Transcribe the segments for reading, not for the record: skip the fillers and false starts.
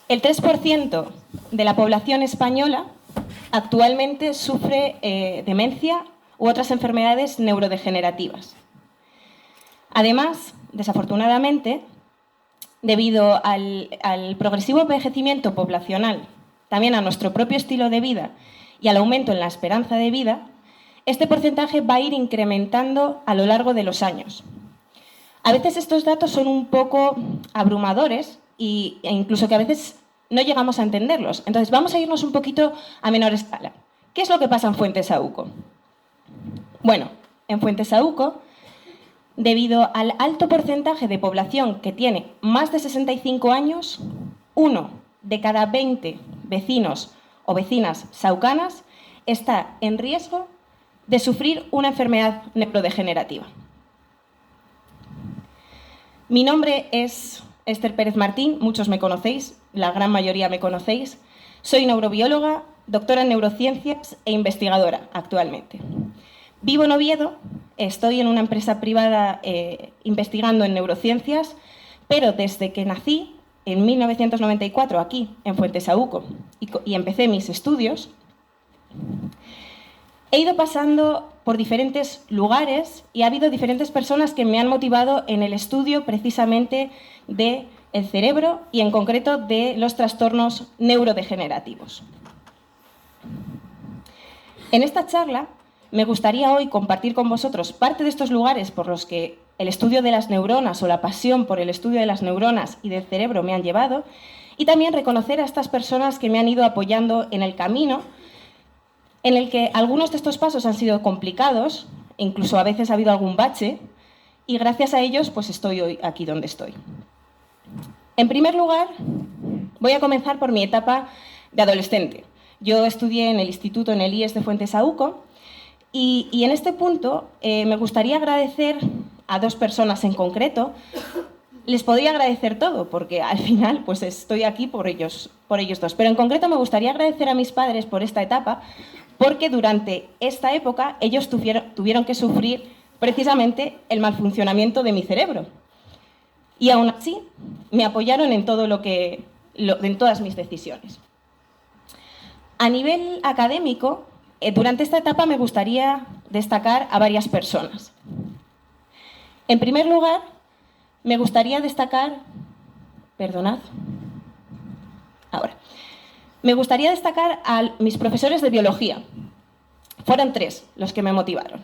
El 3% de la población española actualmente sufre demencia u otras enfermedades neurodegenerativas. Además, desafortunadamente, debido al progresivo envejecimiento poblacional, también a nuestro propio estilo de vida y al aumento en la esperanza de vida, este porcentaje va a ir incrementando a lo largo de los años. A veces estos datos son un poco abrumadores e incluso que a veces no llegamos a entenderlos. Entonces, vamos a irnos un poquito a menor escala. ¿Qué es lo que pasa en Fuentesaúco? Bueno, en Fuentesaúco, debido al alto porcentaje de población que tiene más de 65 años, 1 de cada 20 vecinos o vecinas saucanas está en riesgo de sufrir una enfermedad neurodegenerativa. Mi nombre es Esther Pérez Martín, muchos me conocéis, la gran mayoría me conocéis. Soy neurobióloga, doctora en neurociencias e investigadora actualmente. Vivo en Oviedo, estoy en una empresa privada investigando en neurociencias, pero desde que nací, en 1994, aquí, en Fuentesaúco, y empecé mis estudios, he ido pasando por diferentes lugares y ha habido diferentes personas que me han motivado en el estudio precisamente del cerebro y en concreto de los trastornos neurodegenerativos. En esta charla me gustaría hoy compartir con vosotros parte de estos lugares por los que el estudio de las neuronas o la pasión por el estudio de las neuronas y del cerebro me han llevado, y también reconocer a estas personas que me han ido apoyando en el camino, en el que algunos de estos pasos han sido complicados, incluso a veces ha habido algún bache, y gracias a ellos pues estoy hoy aquí donde estoy. En primer lugar, voy a comenzar por mi etapa de adolescente. Yo estudié en el instituto, en el IES de Fuentesaúco, y en este punto me gustaría agradecer a dos personas en concreto. Les podría agradecer todo, porque al final pues estoy aquí por ellos dos. Pero en concreto me gustaría agradecer a mis padres por esta etapa, porque durante esta época ellos tuvieron que sufrir precisamente el mal funcionamiento de mi cerebro. Y aún así me apoyaron en en todas mis decisiones. A nivel académico, durante esta etapa me gustaría destacar a varias personas. En primer lugar, me gustaría destacar... Me gustaría destacar a mis profesores de biología. Fueron 3 los que me motivaron.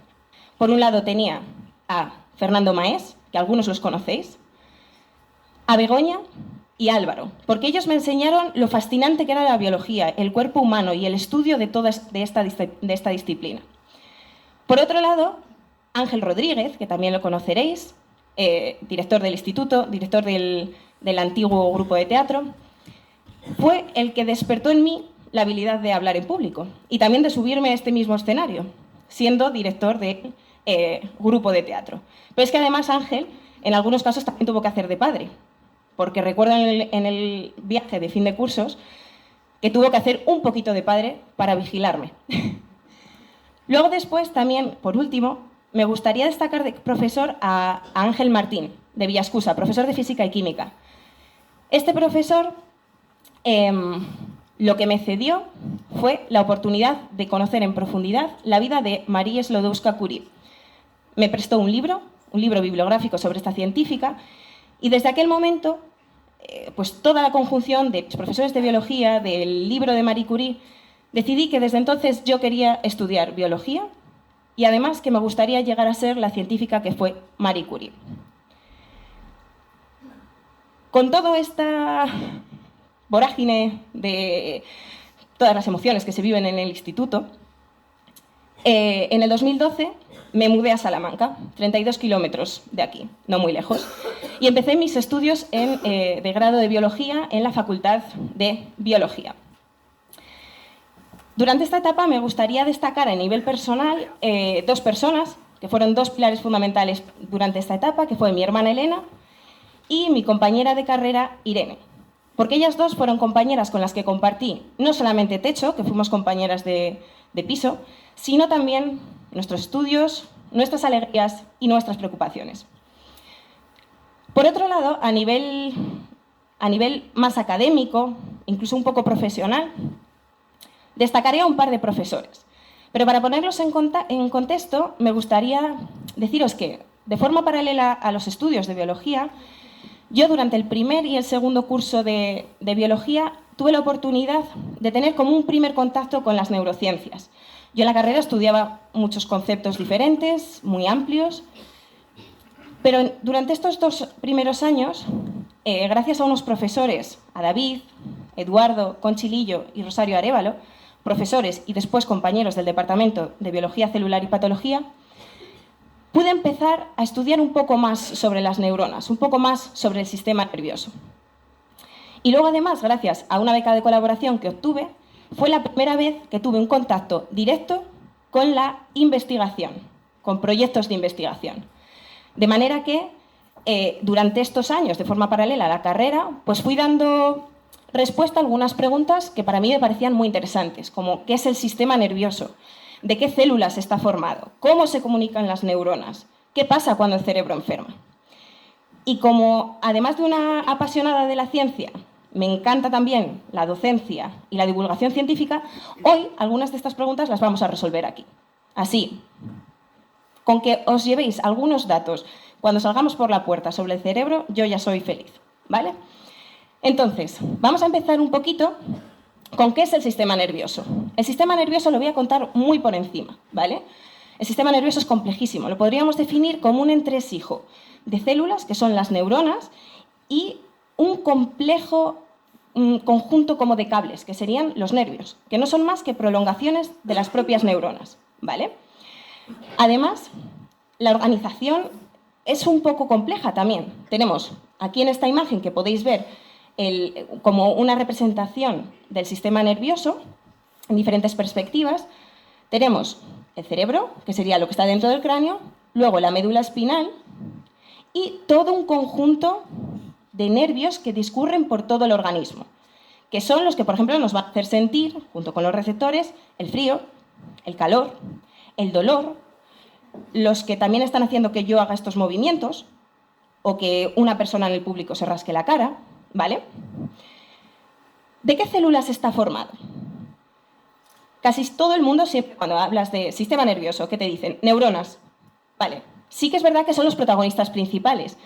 Por un lado tenía a Fernando Maés, que algunos los conocéis, a Begoña y a Álvaro, porque ellos me enseñaron lo fascinante que era la biología, el cuerpo humano y el estudio de esta disciplina. Por otro lado, Ángel Rodríguez, que también lo conoceréis, director del instituto, director del antiguo grupo de teatro, fue el que despertó en mí la habilidad de hablar en público y también de subirme a este mismo escenario, siendo director del grupo de teatro. Pero es que además Ángel, en algunos casos, también tuvo que hacer de padre, porque recuerdo en el viaje de fin de cursos que tuvo que hacer un poquito de padre para vigilarme. Luego después también, por último, me gustaría destacar de profesor a Ángel Martín, de Villascusa, profesor de Física y Química. Este profesor lo que me cedió fue la oportunidad de conocer en profundidad la vida de Marie Sklodowska-Curie. Me prestó un libro bibliográfico sobre esta científica, y desde aquel momento, pues toda la conjunción de los profesores de biología, del libro de Marie Curie, decidí que desde entonces yo quería estudiar biología y además que me gustaría llegar a ser la científica que fue Marie Curie. Con toda esta vorágine de todas las emociones que se viven en el instituto, en el 2012 me mudé a Salamanca, 32 kilómetros de aquí, no muy lejos, y empecé mis estudios de grado de biología en la Facultad de Biología. Durante esta etapa me gustaría destacar a nivel personal 2 personas que fueron 2 pilares fundamentales durante esta etapa, que fue mi hermana Elena y mi compañera de carrera Irene. Porque ellas 2 fueron compañeras con las que compartí no solamente techo, que fuimos compañeras de piso, sino también nuestros estudios, nuestras alegrías y nuestras preocupaciones. Por otro lado, a nivel más académico, incluso un poco profesional, destacaré a un par de profesores. Pero para ponerlos en contexto, me gustaría deciros que, de forma paralela a los estudios de biología, yo durante el primer y el segundo curso de biología tuve la oportunidad de tener como un primer contacto con las neurociencias. Yo en la carrera estudiaba muchos conceptos diferentes, muy amplios, pero durante estos 2 primeros años, gracias a unos profesores, a David, Eduardo, Conchilillo y Rosario Arévalo, profesores y después compañeros del Departamento de Biología Celular y Patología, pude empezar a estudiar un poco más sobre las neuronas, un poco más sobre el sistema nervioso. Y luego, además, gracias a una beca de colaboración que obtuve, fue la primera vez que tuve un contacto directo con la investigación, con proyectos de investigación. De manera que durante estos años, de forma paralela a la carrera, pues fui dando respuesta a algunas preguntas que para mí me parecían muy interesantes, como ¿qué es el sistema nervioso? ¿De qué células está formado? ¿Cómo se comunican las neuronas? ¿Qué pasa cuando el cerebro enferma? Y como, además de una apasionada de la ciencia, me encanta también la docencia y la divulgación científica, hoy algunas de estas preguntas las vamos a resolver aquí. Así, con que os llevéis algunos datos cuando salgamos por la puerta sobre el cerebro, yo ya soy feliz, ¿vale? Entonces, vamos a empezar un poquito con qué es el sistema nervioso. El sistema nervioso lo voy a contar muy por encima, ¿vale? El sistema nervioso es complejísimo. Lo podríamos definir como un entresijo de células, que son las neuronas, y un complejo conjunto como de cables, que serían los nervios, que no son más que prolongaciones de las propias neuronas, ¿vale? Además, la organización es un poco compleja también. Tenemos aquí en esta imagen que podéis ver como una representación del sistema nervioso en diferentes perspectivas. Tenemos el cerebro, que sería lo que está dentro del cráneo, luego la médula espinal y todo un conjunto de nervios que discurren por todo el organismo, que son los que, por ejemplo, nos van a hacer sentir, junto con los receptores, el frío, el calor, el dolor, los que también están haciendo que yo haga estos movimientos o que una persona en el público se rasque la cara, ¿vale? ¿De qué células está formado? Casi todo el mundo, siempre cuando hablas de sistema nervioso, ¿qué te dicen? Neuronas. Vale, sí que es verdad que son los protagonistas principales.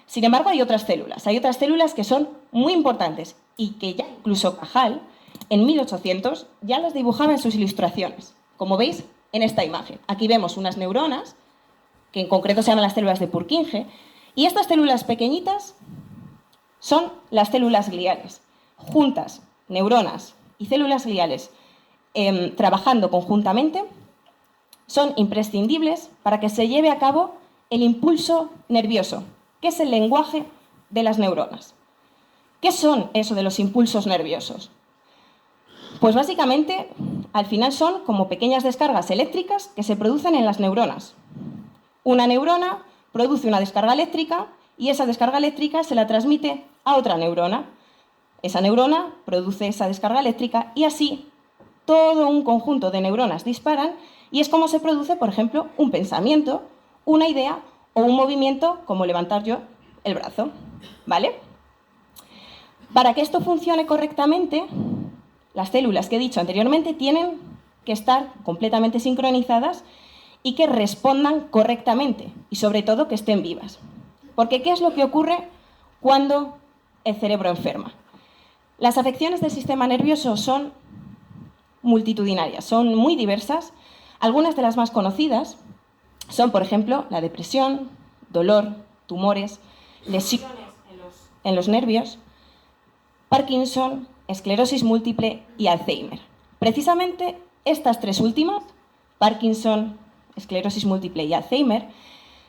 Sin embargo, hay otras células que son muy importantes y que ya incluso Cajal, en 1800, ya las dibujaba en sus ilustraciones, como veis en esta imagen. Aquí vemos unas neuronas, que en concreto se llaman las células de Purkinje, y estas células pequeñitas son las células gliales. Juntas, neuronas y células gliales trabajando conjuntamente son imprescindibles para que se lleve a cabo el impulso nervioso, que es el lenguaje de las neuronas. ¿Qué son eso de los impulsos nerviosos? Pues básicamente, al final son como pequeñas descargas eléctricas que se producen en las neuronas. Una neurona produce una descarga eléctrica y esa descarga eléctrica se la transmite a otra neurona. Esa neurona produce esa descarga eléctrica y así todo un conjunto de neuronas disparan y es como se produce, por ejemplo, un pensamiento, una idea o un movimiento como levantar yo el brazo, ¿vale? Para que esto funcione correctamente, las células que he dicho anteriormente tienen que estar completamente sincronizadas y que respondan correctamente y sobre todo que estén vivas. Porque ¿qué es lo que ocurre cuando el cerebro enferma? Las afecciones del sistema nervioso son multitudinarias, son muy diversas. Algunas de las más conocidas son, por ejemplo, la depresión, dolor, tumores, lesiones en los nervios, Parkinson, esclerosis múltiple y Alzheimer. Precisamente estas 3 últimas, Parkinson, esclerosis múltiple y Alzheimer,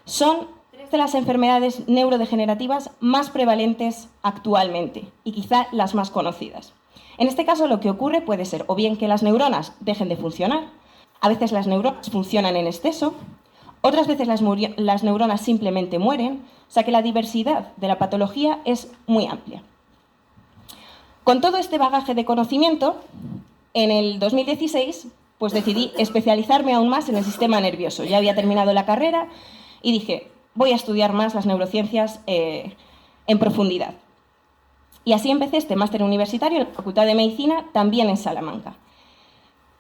son 3 de las enfermedades neurodegenerativas más prevalentes actualmente y quizá las más conocidas. En este caso lo que ocurre puede ser o bien que las neuronas dejen de funcionar, a veces las neuronas funcionan en exceso, otras veces las neuronas simplemente mueren, o sea que la diversidad de la patología es muy amplia. Con todo este bagaje de conocimiento, en el 2016 pues decidí especializarme aún más en el sistema nervioso. Ya había terminado la carrera y dije, voy a estudiar más las neurociencias en profundidad. Y así empecé este máster universitario en la Facultad de Medicina, también en Salamanca.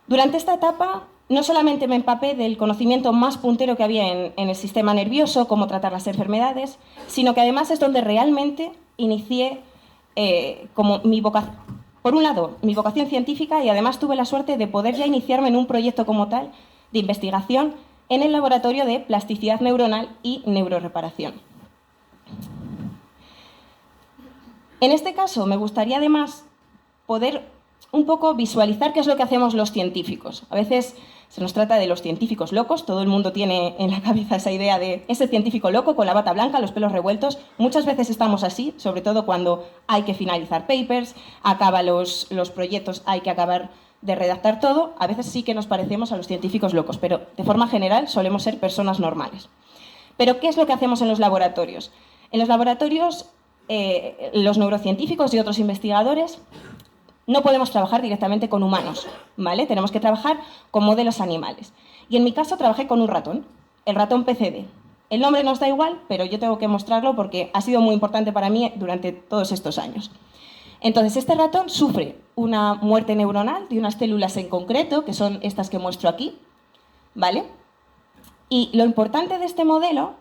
Durante esta etapa no solamente me empapé del conocimiento más puntero que había en el sistema nervioso, cómo tratar las enfermedades, sino que además es donde realmente inicié como mi vocación. Por un lado, mi vocación científica, y además tuve la suerte de poder ya iniciarme en un proyecto como tal de investigación en el laboratorio de plasticidad neuronal y neuroreparación. En este caso, me gustaría además poder un poco visualizar qué es lo que hacemos los científicos. A veces se nos trata de los científicos locos, todo el mundo tiene en la cabeza esa idea de ese científico loco con la bata blanca, los pelos revueltos. Muchas veces estamos así, sobre todo cuando hay que finalizar papers, acaba los proyectos, hay que acabar de redactar todo. A veces sí que nos parecemos a los científicos locos, pero de forma general solemos ser personas normales. Pero ¿qué es lo que hacemos en los laboratorios? En los laboratorios, los neurocientíficos y otros investigadores no podemos trabajar directamente con humanos, ¿vale? Tenemos que trabajar con modelos animales. Y en mi caso trabajé con un ratón, el ratón PCD. El nombre nos da igual, pero yo tengo que mostrarlo porque ha sido muy importante para mí durante todos estos años. Entonces, este ratón sufre una muerte neuronal de unas células en concreto, que son estas que muestro aquí, ¿vale? Y lo importante de este modelo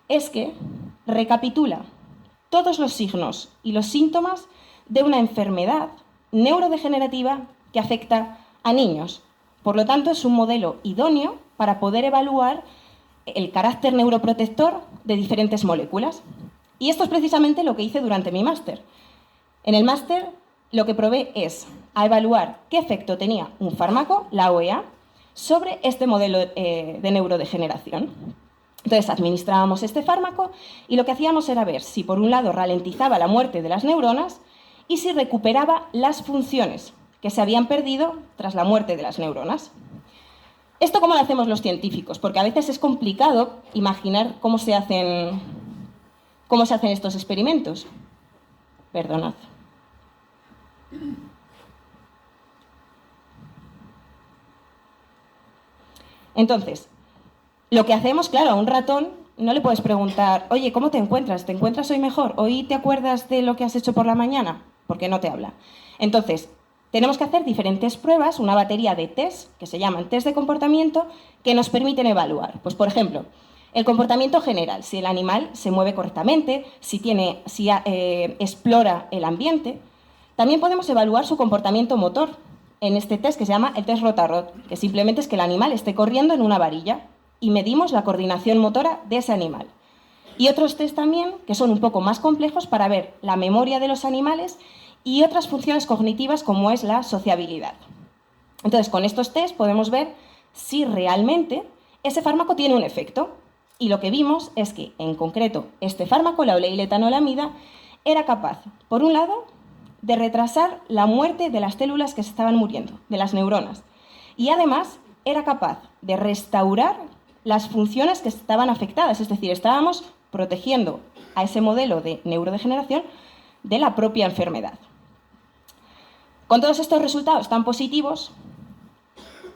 es que recapitula todos los signos y los síntomas de una enfermedad neurodegenerativa que afecta a niños. Por lo tanto, es un modelo idóneo para poder evaluar el carácter neuroprotector de diferentes moléculas. Y esto es precisamente lo que hice durante mi máster. En el máster lo que probé es a evaluar qué efecto tenía un fármaco, la OEA, sobre este modelo de neurodegeneración. Entonces administrábamos este fármaco y lo que hacíamos era ver si por un lado ralentizaba la muerte de las neuronas y si recuperaba las funciones que se habían perdido tras la muerte de las neuronas. ¿Esto cómo lo hacemos los científicos? Porque a veces es complicado imaginar cómo se hacen estos experimentos. Perdonad. Entonces, lo que hacemos, claro, a un ratón no le puedes preguntar, oye, ¿cómo te encuentras? ¿Te encuentras hoy mejor? ¿Hoy te acuerdas de lo que has hecho por la mañana? Porque no te habla. Entonces, tenemos que hacer diferentes pruebas, una batería de test, que se llaman test de comportamiento, que nos permiten evaluar. Pues, por ejemplo, el comportamiento general, si el animal se mueve correctamente, si explora el ambiente. También podemos evaluar su comportamiento motor en este test que se llama el test Rotarod, que simplemente es que el animal esté corriendo en una varilla y medimos la coordinación motora de ese animal. Y otros test también que son un poco más complejos para ver la memoria de los animales y otras funciones cognitivas como es la sociabilidad. Entonces, con estos test podemos ver si realmente ese fármaco tiene un efecto. Y lo que vimos es que, en concreto, este fármaco, la oleiletanolamida, era capaz, por un lado, de retrasar la muerte de las células que se estaban muriendo, de las neuronas. Y además era capaz de restaurar las funciones que estaban afectadas, es decir, estábamos protegiendo a ese modelo de neurodegeneración de la propia enfermedad. Con todos estos resultados tan positivos,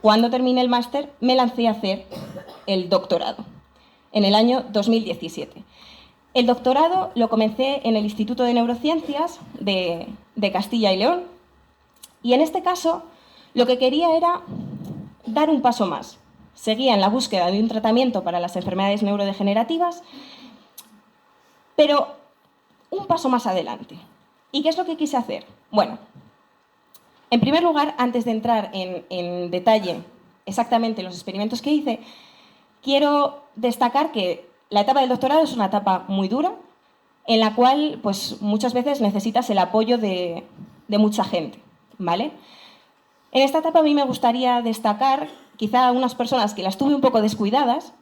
cuando terminé el máster me lancé a hacer el doctorado, en el año 2017. El doctorado lo comencé en el Instituto de Neurociencias de Castilla y León, y en este caso lo que quería era dar un paso más. Seguía en la búsqueda de un tratamiento para las enfermedades neurodegenerativas, pero un paso más adelante. ¿Y qué es lo que quise hacer? Bueno, en primer lugar, antes de entrar en detalle exactamente los experimentos que hice, quiero destacar que la etapa del doctorado es una etapa muy dura, en la cual pues, muchas veces necesitas el apoyo de mucha gente, ¿vale? En esta etapa a mí me gustaría destacar quizá a unas personas que las tuve un poco descuidadas.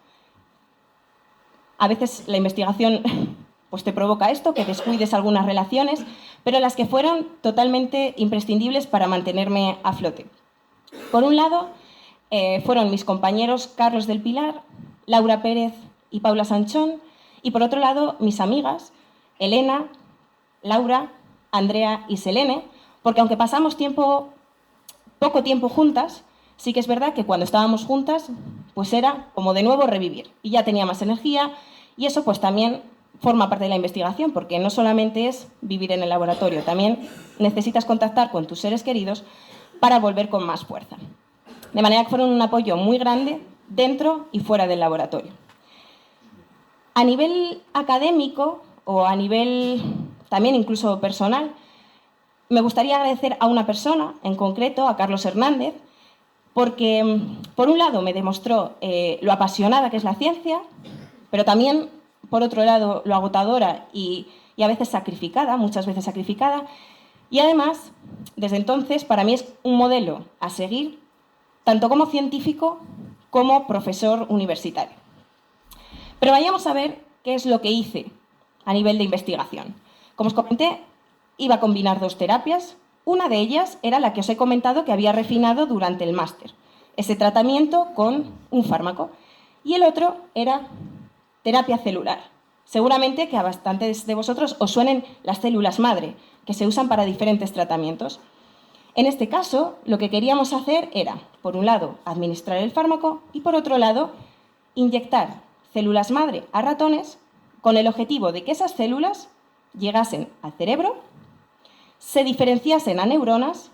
A veces la investigación pues, te provoca esto, que descuides algunas relaciones, pero las que fueron totalmente imprescindibles para mantenerme a flote. Por un lado, fueron mis compañeros Carlos del Pilar, Laura Pérez y Paula Sanchón, y por otro lado, mis amigas Elena, Laura, Andrea y Selene, porque aunque pasamos poco tiempo juntas, sí que es verdad que cuando estábamos juntas, pues era como de nuevo revivir, y ya tenía más energía, y eso pues también forma parte de la investigación, porque no solamente es vivir en el laboratorio, también necesitas contactar con tus seres queridos para volver con más fuerza. De manera que fueron un apoyo muy grande dentro y fuera del laboratorio. A nivel académico o a nivel también incluso personal, me gustaría agradecer a una persona en concreto, a Carlos Hernández, porque por un lado me demostró lo apasionada que es la ciencia, pero también por otro lado lo agotadora y a veces sacrificada, muchas veces sacrificada, y además, desde entonces, para mí es un modelo a seguir, tanto como científico como profesor universitario. Pero vayamos a ver qué es lo que hice a nivel de investigación. Como os comenté, iba a combinar dos terapias. Una de ellas era la que os he comentado que había refinado durante el máster, ese tratamiento con un fármaco. Y el otro era terapia celular. Seguramente que a bastantes de vosotros os suenen las células madre, que se usan para diferentes tratamientos. En este caso, lo que queríamos hacer era, por un lado, administrar el fármaco y, por otro lado, inyectar células madre a ratones con el objetivo de que esas células llegasen al cerebro, se diferenciasen a neuronas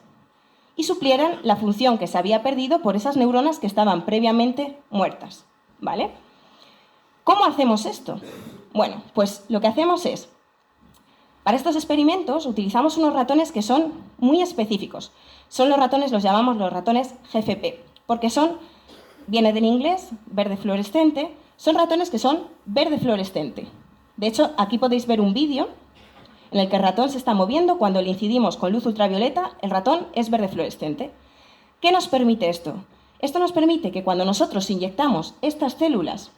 y suplieran la función que se había perdido por esas neuronas que estaban previamente muertas, ¿vale? ¿Cómo hacemos esto? Bueno, pues lo que hacemos es, para estos experimentos utilizamos unos ratones que son muy específicos. Son los ratones, los llamamos los ratones GFP, porque viene del inglés, verde fluorescente, son ratones que son verde fluorescente. De hecho, aquí podéis ver un vídeo en el que el ratón se está moviendo. Cuando le incidimos con luz ultravioleta, el ratón es verde fluorescente. ¿Qué nos permite esto? Esto nos permite que cuando nosotros inyectamos estas células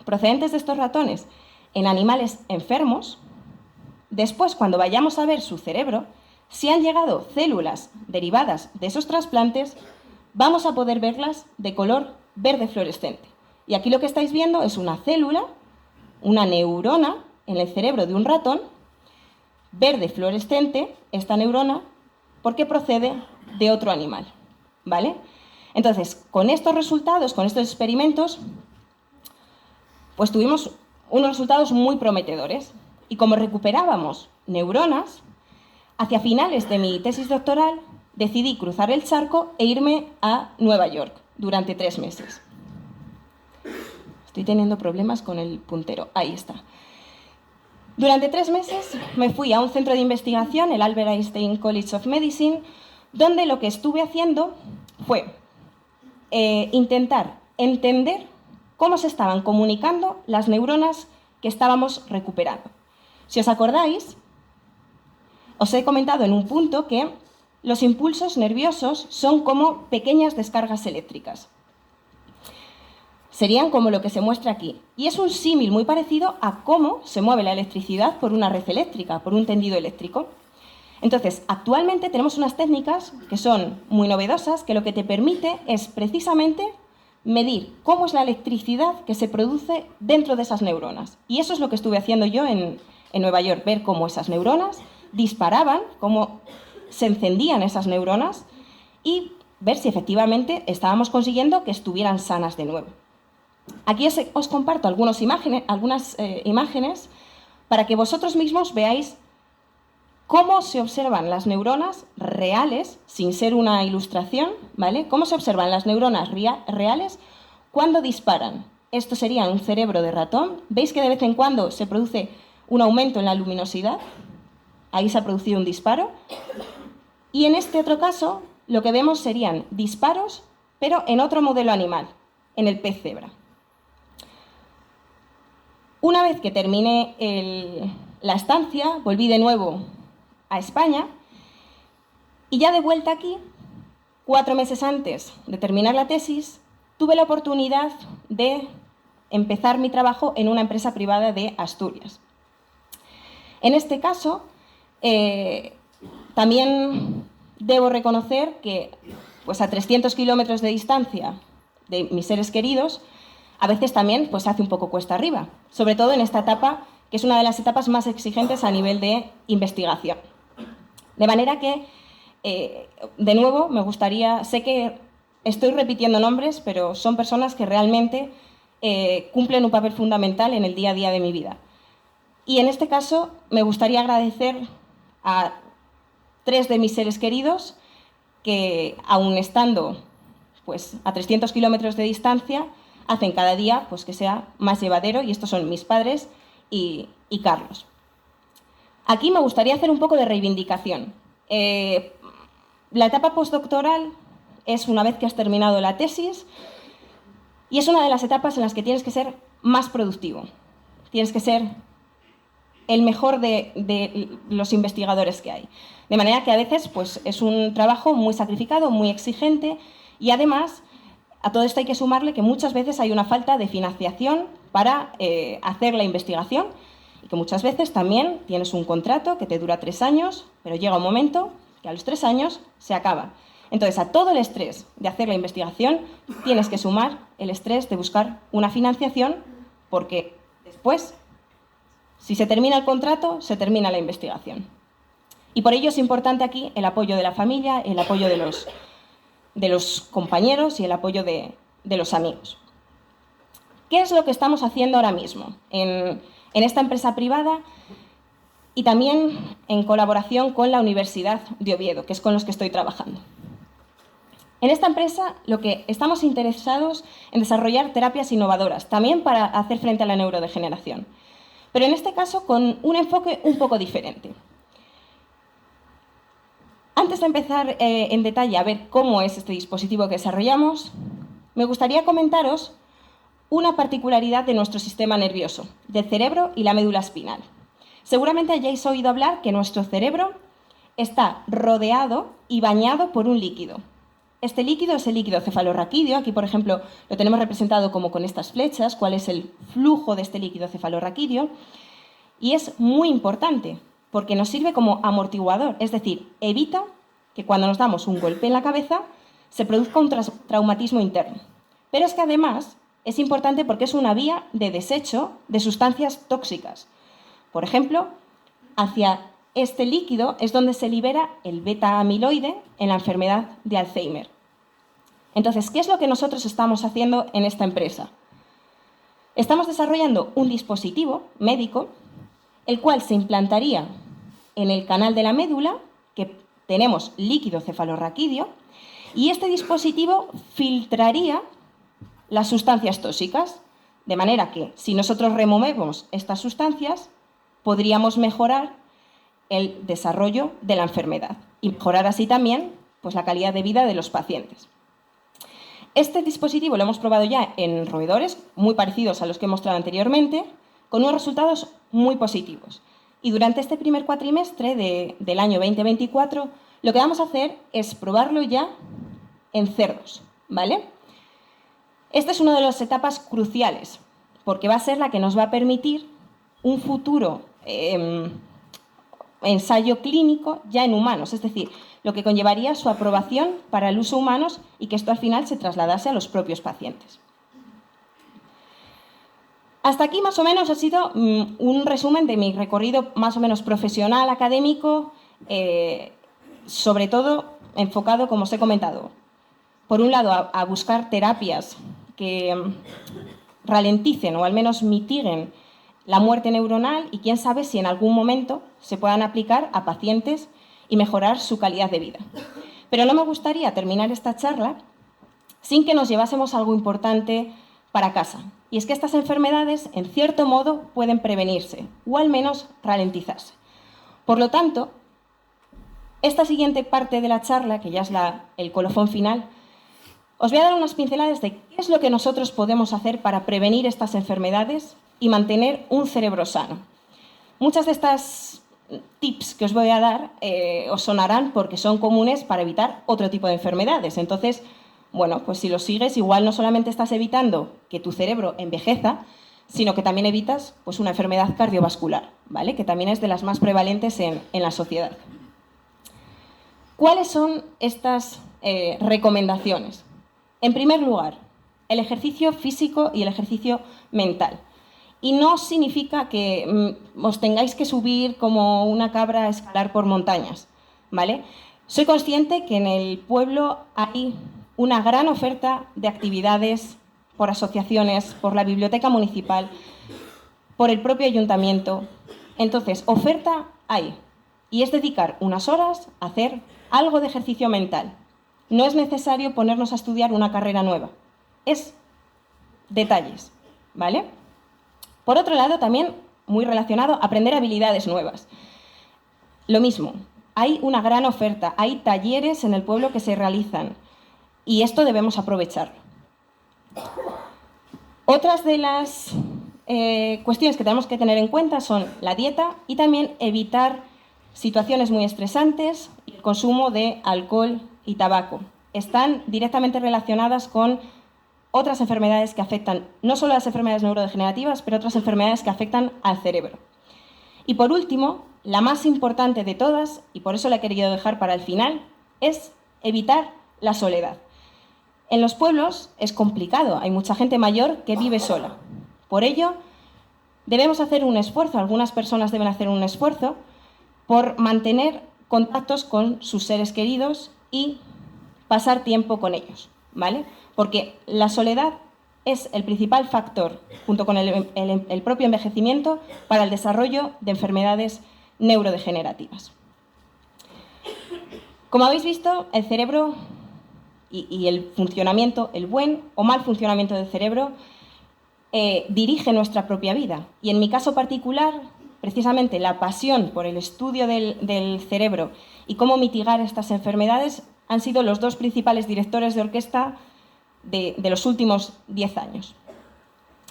procedentes de estos ratones en animales enfermos, después, cuando vayamos a ver su cerebro, si han llegado células derivadas de esos trasplantes, vamos a poder verlas de color verde fluorescente. Y aquí lo que estáis viendo es una célula, una neurona en el cerebro de un ratón, verde fluorescente, esta neurona, porque procede de otro animal, ¿vale? Entonces, con estos resultados, con estos experimentos, pues tuvimos unos resultados muy prometedores. Y como recuperábamos neuronas, hacia finales de mi tesis doctoral decidí cruzar el charco e irme a Nueva York durante 3 meses. Estoy teniendo problemas con el puntero. Ahí está. Durante 3 meses me fui a un centro de investigación, el Albert Einstein College of Medicine, donde lo que estuve haciendo fue intentar entender cómo se estaban comunicando las neuronas que estábamos recuperando. Si os acordáis, os he comentado en un punto que los impulsos nerviosos son como pequeñas descargas eléctricas. Serían como lo que se muestra aquí. Y es un símil muy parecido a cómo se mueve la electricidad por una red eléctrica, por un tendido eléctrico. Entonces, actualmente tenemos unas técnicas que son muy novedosas, que lo que te permite es precisamente medir cómo es la electricidad que se produce dentro de esas neuronas. Y eso es lo que estuve haciendo yo en Nueva York, ver cómo esas neuronas disparaban, cómo se encendían esas neuronas y ver si efectivamente estábamos consiguiendo que estuvieran sanas de nuevo. Aquí os comparto algunas imágenes para que vosotros mismos veáis cómo se observan las neuronas reales, sin ser una ilustración, ¿vale? Cómo se observan las neuronas reales cuando disparan. Esto sería un cerebro de ratón. ¿Veis que de vez en cuando se produce un aumento en la luminosidad? Ahí se ha producido un disparo. Y en este otro caso, lo que vemos serían disparos, pero en otro modelo animal, en el pez cebra. Una vez que terminé la estancia, volví de nuevo a España y ya de vuelta aquí, 4 meses antes de terminar la tesis, tuve la oportunidad de empezar mi trabajo en una empresa privada de Asturias. En este caso, también debo reconocer que pues a 300 kilómetros de distancia de mis seres queridos, a veces también pues, hace un poco cuesta arriba, sobre todo en esta etapa, que es una de las etapas más exigentes a nivel de investigación. De manera que, de nuevo, me gustaría, sé que estoy repitiendo nombres, pero son personas que realmente cumplen un papel fundamental en el día a día de mi vida. Y en este caso me gustaría agradecer a 3 de mis seres queridos que, aun estando pues, a 300 kilómetros de distancia, hacen cada día pues, que sea más llevadero, y estos son mis padres y Carlos. Aquí me gustaría hacer un poco de reivindicación. La etapa postdoctoral es una vez que has terminado la tesis y es una de las etapas en las que tienes que ser más productivo. Tienes que ser el mejor de los investigadores que hay. De manera que a veces pues, es un trabajo muy sacrificado, muy exigente, y además a todo esto hay que sumarle que muchas veces hay una falta de financiación para hacer la investigación, y que muchas veces también tienes un contrato que te dura 3 años, pero llega un momento que a los 3 años se acaba. Entonces, a todo el estrés de hacer la investigación tienes que sumar el estrés de buscar una financiación, porque después, si se termina el contrato, se termina la investigación. Y por ello es importante aquí el apoyo de la familia, el apoyo de los compañeros y el apoyo de los amigos. ¿Qué es lo que estamos haciendo ahora mismo en esta empresa privada y también en colaboración con la Universidad de Oviedo, que es con los que estoy trabajando? En esta empresa lo que estamos interesados en desarrollar terapias innovadoras, también para hacer frente a la neurodegeneración, pero en este caso con un enfoque un poco diferente. Antes de empezar en detalle a ver cómo es este dispositivo que desarrollamos, me gustaría comentaros una particularidad de nuestro sistema nervioso, del cerebro y la médula espinal. Seguramente hayáis oído hablar que nuestro cerebro está rodeado y bañado por un líquido. Este líquido es el líquido cefalorraquídeo. Aquí, por ejemplo, lo tenemos representado como con estas flechas, cuál es el flujo de este líquido cefalorraquídeo. Y es muy importante porque nos sirve como amortiguador, es decir, evita que cuando nos damos un golpe en la cabeza se produzca un traumatismo interno. Pero es que además es importante porque es una vía de desecho de sustancias tóxicas. Por ejemplo, hacia este líquido es donde se libera el beta-amiloide en la enfermedad de Alzheimer. Entonces, ¿qué es lo que nosotros estamos haciendo en esta empresa? Estamos desarrollando un dispositivo médico, el cual se implantaría en el canal de la médula, que tenemos líquido cefalorraquídeo, y este dispositivo filtraría las sustancias tóxicas, de manera que si nosotros removemos estas sustancias, podríamos mejorar el desarrollo de la enfermedad y mejorar así también pues, la calidad de vida de los pacientes. Este dispositivo lo hemos probado ya en roedores muy parecidos a los que he mostrado anteriormente, con unos resultados muy positivos. Y durante este primer cuatrimestre del año 2024, lo que vamos a hacer es probarlo ya en cerdos, ¿vale? Esta es una de las etapas cruciales, porque va a ser la que nos va a permitir un futuro ensayo clínico ya en humanos, es decir, lo que conllevaría su aprobación para el uso humanos y que esto al final se trasladase a los propios pacientes. Hasta aquí más o menos ha sido un resumen de mi recorrido más o menos profesional, académico, sobre todo enfocado, como os he comentado, por un lado a buscar terapias que ralenticen o al menos mitiguen la muerte neuronal y quién sabe si en algún momento se puedan aplicar a pacientes y mejorar su calidad de vida. Pero no me gustaría terminar esta charla sin que nos llevásemos algo importante para casa. Y es que estas enfermedades, en cierto modo, pueden prevenirse o al menos ralentizarse. Por lo tanto, esta siguiente parte de la charla, que ya es el colofón final, os voy a dar unas pinceladas de qué es lo que nosotros podemos hacer para prevenir estas enfermedades y mantener un cerebro sano. Muchas de estas tips que os voy a dar os sonarán porque son comunes para evitar otro tipo de enfermedades. Entonces, bueno, pues si los sigues, igual no solamente estás evitando que tu cerebro envejeza, sino que también evitas pues, una enfermedad cardiovascular, ¿vale? Que también es de las más prevalentes en la sociedad. ¿Cuáles son estas recomendaciones? En primer lugar, el ejercicio físico y el ejercicio mental. Y no significa que os tengáis que subir como una cabra a escalar por montañas, ¿vale? Soy consciente que en el pueblo hay una gran oferta de actividades por asociaciones, por la biblioteca municipal, por el propio ayuntamiento. Entonces, oferta hay. Y es dedicar unas horas a hacer algo de ejercicio mental. No es necesario ponernos a estudiar una carrera nueva. Es detalles, ¿vale? Por otro lado, también, muy relacionado, aprender habilidades nuevas. Lo mismo, hay una gran oferta, hay talleres en el pueblo que se realizan y esto debemos aprovecharlo. Otras de las cuestiones que tenemos que tener en cuenta son la dieta y también evitar situaciones muy estresantes y el consumo de alcohol y tabaco. Están directamente relacionadas con otras enfermedades que afectan no solo las enfermedades neurodegenerativas, pero otras enfermedades que afectan al cerebro. Y por último, la más importante de todas, y por eso la he querido dejar para el final, es evitar la soledad. En los pueblos es complicado, hay mucha gente mayor que vive sola. Por ello, debemos hacer un esfuerzo, algunas personas deben hacer un esfuerzo por mantener contactos con sus seres queridos y pasar tiempo con ellos, ¿vale? Porque la soledad es el principal factor, junto con el propio envejecimiento, para el desarrollo de enfermedades neurodegenerativas. Como habéis visto, el cerebro y el funcionamiento, el buen o mal funcionamiento del cerebro, dirige nuestra propia vida. Y en mi caso particular, precisamente la pasión por el estudio del cerebro y cómo mitigar estas enfermedades han sido los dos principales directores de orquesta de los últimos 10 años.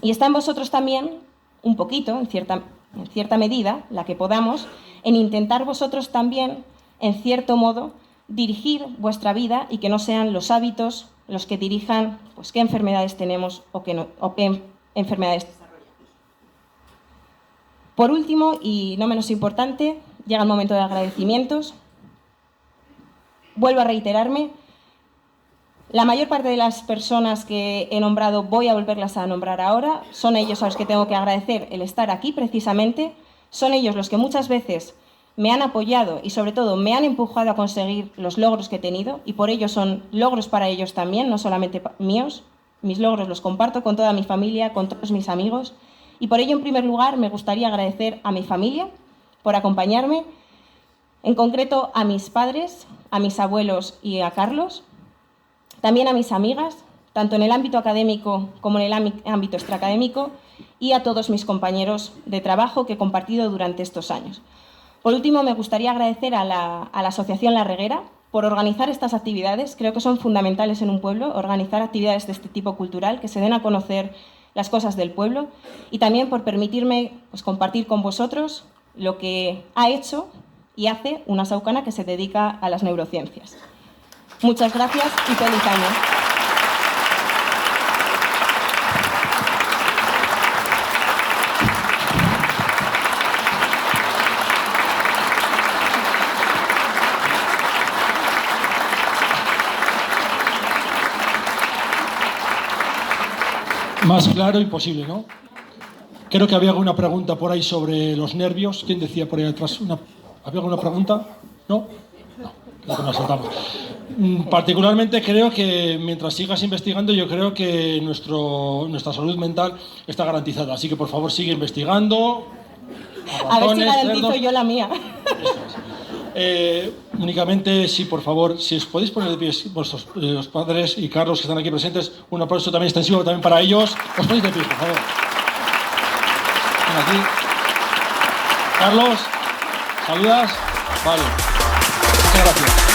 Y está en vosotros también, un poquito, en cierta medida, la que podamos, en intentar vosotros también, en cierto modo, dirigir vuestra vida y que no sean los hábitos los que dirijan pues, qué enfermedades tenemos o qué enfermedades desarrollamos. Por último, y no menos importante, llega el momento de agradecimientos. Vuelvo a reiterarme, la mayor parte de las personas que he nombrado voy a volverlas a nombrar ahora, son ellos a los que tengo que agradecer el estar aquí precisamente, son ellos los que muchas veces me han apoyado y sobre todo me han empujado a conseguir los logros que he tenido y por ello son logros para ellos también, no solamente míos. Mis logros los comparto con toda mi familia, con todos mis amigos y por ello en primer lugar me gustaría agradecer a mi familia por acompañarme, en concreto a mis padres, a mis abuelos y a Carlos, también a mis amigas, tanto en el ámbito académico como en el ámbito extraacadémico y a todos mis compañeros de trabajo que he compartido durante estos años. Por último, me gustaría agradecer a la Asociación La Reguera por organizar estas actividades. Creo que son fundamentales en un pueblo, organizar actividades de este tipo cultural, que se den a conocer las cosas del pueblo y también por permitirme pues, compartir con vosotros lo que ha hecho y hace una saucana que se dedica a las neurociencias. Muchas gracias y feliz año. Más claro imposible, ¿no? Creo que había alguna pregunta por ahí sobre los nervios. ¿Quién decía por ahí atrás? ¿Había alguna pregunta? ¿No? No, creo que nos saltamos. Particularmente creo que mientras sigas investigando, yo creo que nuestra salud mental está garantizada. Así que por favor sigue investigando. A ver si garantizo yo la mía. Únicamente, sí, por favor, si os podéis poner de pie vuestros los padres y Carlos que están aquí presentes, un aplauso también extensivo también para ellos. Os ponéis de pie, por favor. Ven aquí. Carlos, ¿saludas? Vale. Muchas gracias.